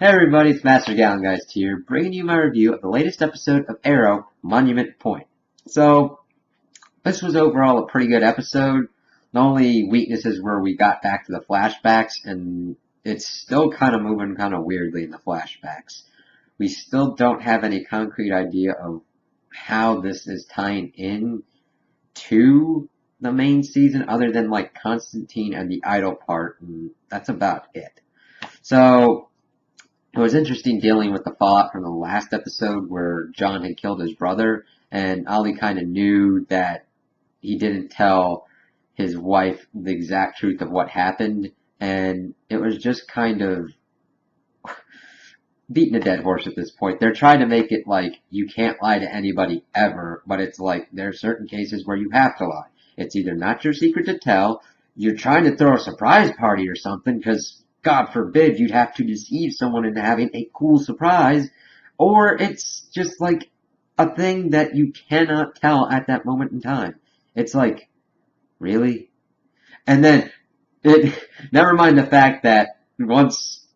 Hey everybody, it's Master Gallengeist here, bringing you my review of the latest episode of Arrow, Monument Point. So, this was overall a pretty good episode. The only weaknesses were we got back to the flashbacks, and it's still kind of moving kind of weirdly in the flashbacks. We still don't have any concrete idea of how this is tying in to the main season, other than like Constantine and the idol part, and that's about it. So, it was interesting dealing with the fallout from the last episode where John had killed his brother, and Ollie kind of knew that he didn't tell his wife the exact truth of what happened, and it was just kind of beating a dead horse at this point. They're trying to make it like you can't lie to anybody ever, but it's like there are certain cases where you have to lie. It's either not your secret to tell, you're trying to throw a surprise party or something, because God forbid you'd have to deceive someone into having a cool surprise, or it's just like a thing that you cannot tell at that moment in time. It's like, really? And then, never mind the fact that once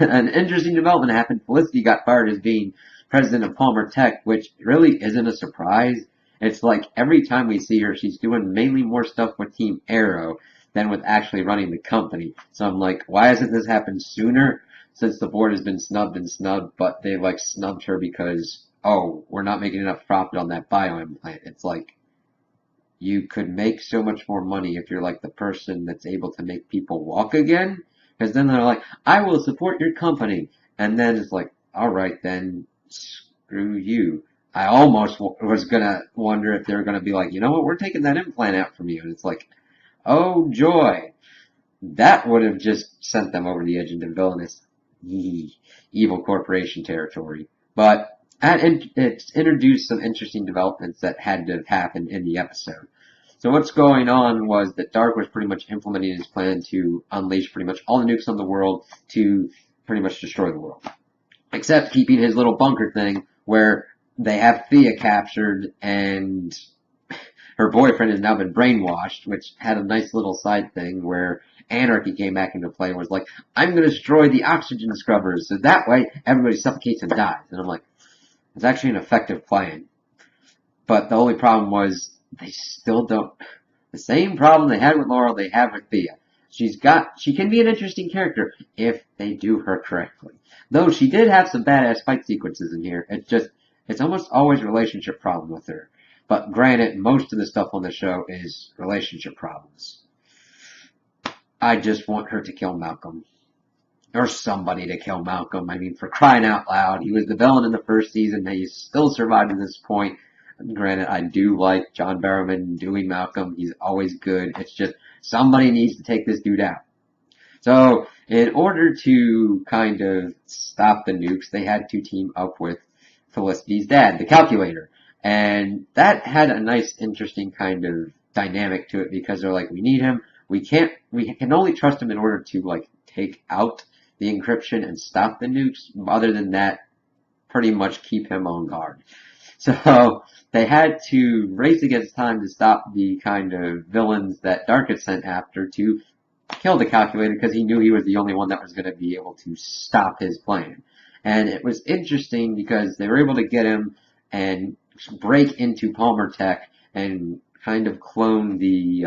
an interesting development happened, Felicity got fired as being president of Palmer Tech, which really isn't a surprise. It's like every time we see her, she's doing mainly more stuff with Team Arrow than with actually running the company. So I'm like, why hasn't this happened sooner? Since the board has been snubbed and snubbed, but they like snubbed her because, oh, we're not making enough profit on that bio implant. It's like, you could make so much more money if you're like the person that's able to make people walk again. Because then they're like, I will support your company. And then it's like, alright then, screw you. I almost was gonna wonder if they were gonna be like, you know what, we're taking that implant out from you. And it's like, oh joy. That would have just sent them over the edge into villainous, evil corporation territory. But it's introduced some interesting developments that had to have happened in the episode. So what's going on was that Dark was pretty much implementing his plan to unleash pretty much all the nukes on the world to pretty much destroy the world. Except keeping his little bunker thing where they have Thea captured and her boyfriend has now been brainwashed, which had a nice little side thing where Anarchy came back into play and was like, I'm going to destroy the oxygen scrubbers so that way everybody suffocates and dies. And I'm like, it's actually an effective plan. But the only problem was they still don't. The same problem they had with Laurel, they have with Thea. She can be an interesting character if they do her correctly. Though she did have some badass fight sequences in here. It's almost always a relationship problem with her. But granted, most of the stuff on the show is relationship problems. I just want her to kill Malcolm. Or somebody to kill Malcolm. I mean, for crying out loud. He was the villain in the first season. He's still survived to this point. Granted, I do like John Barrowman doing Malcolm. He's always good. It's just somebody needs to take this dude out. So, in order to kind of stop the nukes, they had to team up with Felicity's dad, the Calculator. And that had a nice, interesting kind of dynamic to it because they're like, we need him. We can only trust him in order to like take out the encryption and stop the nukes. Other than that, pretty much keep him on guard. So they had to race against time to stop the kind of villains that Dark had sent after to kill the Calculator because he knew he was the only one that was going to be able to stop his plan. And it was interesting because they were able to get him and break into Palmer Tech and kind of clone the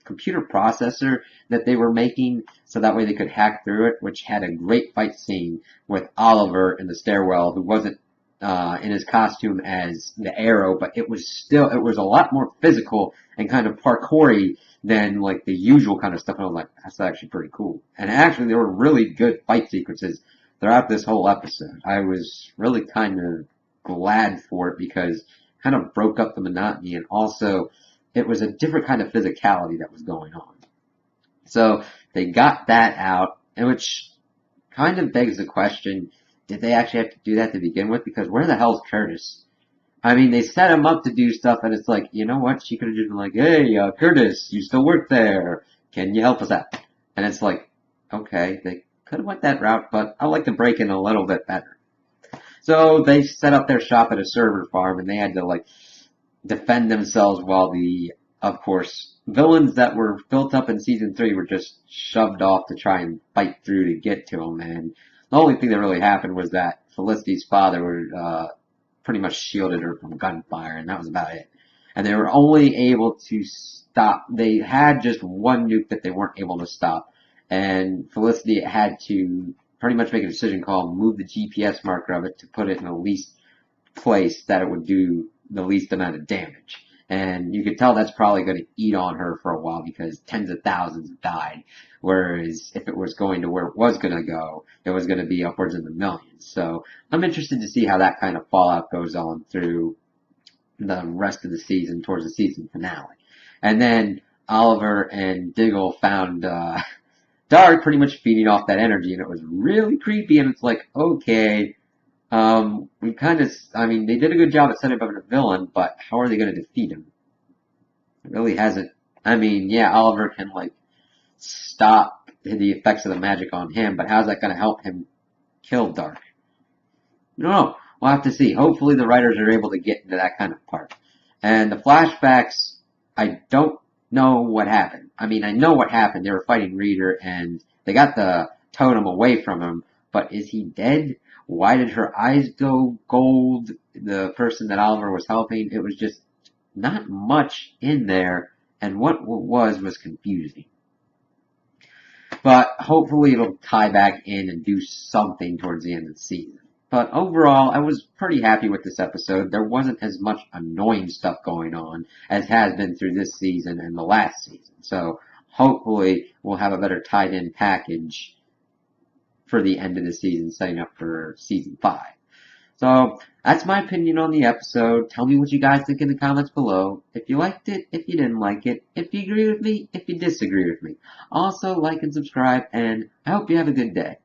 computer processor that they were making so that way they could hack through it, which had a great fight scene with Oliver in the stairwell, who wasn't in his costume as the Arrow, but it was a lot more physical and kind of parkoury than like the usual kind of stuff. And I was like, that's actually pretty cool. And actually, there were really good fight sequences throughout this whole episode. I was really kind of glad for it because it kind of broke up the monotony, and also it was a different kind of physicality that was going on. So they got that out, and which kind of begs the question, did they actually have to do that to begin with? Because where the hell's Curtis? I mean, they set him up to do stuff, and it's like, you know what? She could have just been like, hey, Curtis, you still work there. Can you help us out? And it's like, okay, they could have went that route, but I like to break in a little bit better. So they set up their shop at a server farm, and they had to, like, defend themselves while the, of course, villains that were built up in season 3 were just shoved off to try and fight through to get to them, and The only thing that really happened was that Felicity's father pretty much shielded her from gunfire, and that was about it. And they were only able to stop. They had just one nuke that they weren't able to stop, and Felicity had to pretty much make a decision called move the GPS marker of it to put it in the least place that it would do the least amount of damage. And you could tell that's probably going to eat on her for a while because tens of thousands died. Whereas if it was going to where it was going to go, it was going to be upwards of the millions. So I'm interested to see how that kind of fallout goes on through the rest of the season towards the season finale. And then Oliver and Diggle found Dark pretty much feeding off that energy, and it was really creepy. And it's like, okay, we kind of, I mean, they did a good job at setting up a villain, but how are they going to defeat him? It really hasn't. I mean, yeah, Oliver can like stop the effects of the magic on him, but how's that going to help him kill Dark? No, we'll have to see. Hopefully the writers are able to get into that kind of part. And the flashbacks, I don't know what happened. I mean, I know what happened. They were fighting Reader and they got the totem away from him, but is he dead? Why did her eyes go gold? The person that Oliver was helping, it was just not much in there, and what was confusing. But hopefully it'll tie back in and do something towards the end of the season. But overall, I was pretty happy with this episode. There wasn't as much annoying stuff going on as has been through this season and the last season. So hopefully we'll have a better tied in package for the end of the season, setting up for season 5. So that's my opinion on the episode. Tell me what you guys think in the comments below. If you liked it, if you didn't like it, if you agree with me, if you disagree with me. Also, like and subscribe, and I hope you have a good day.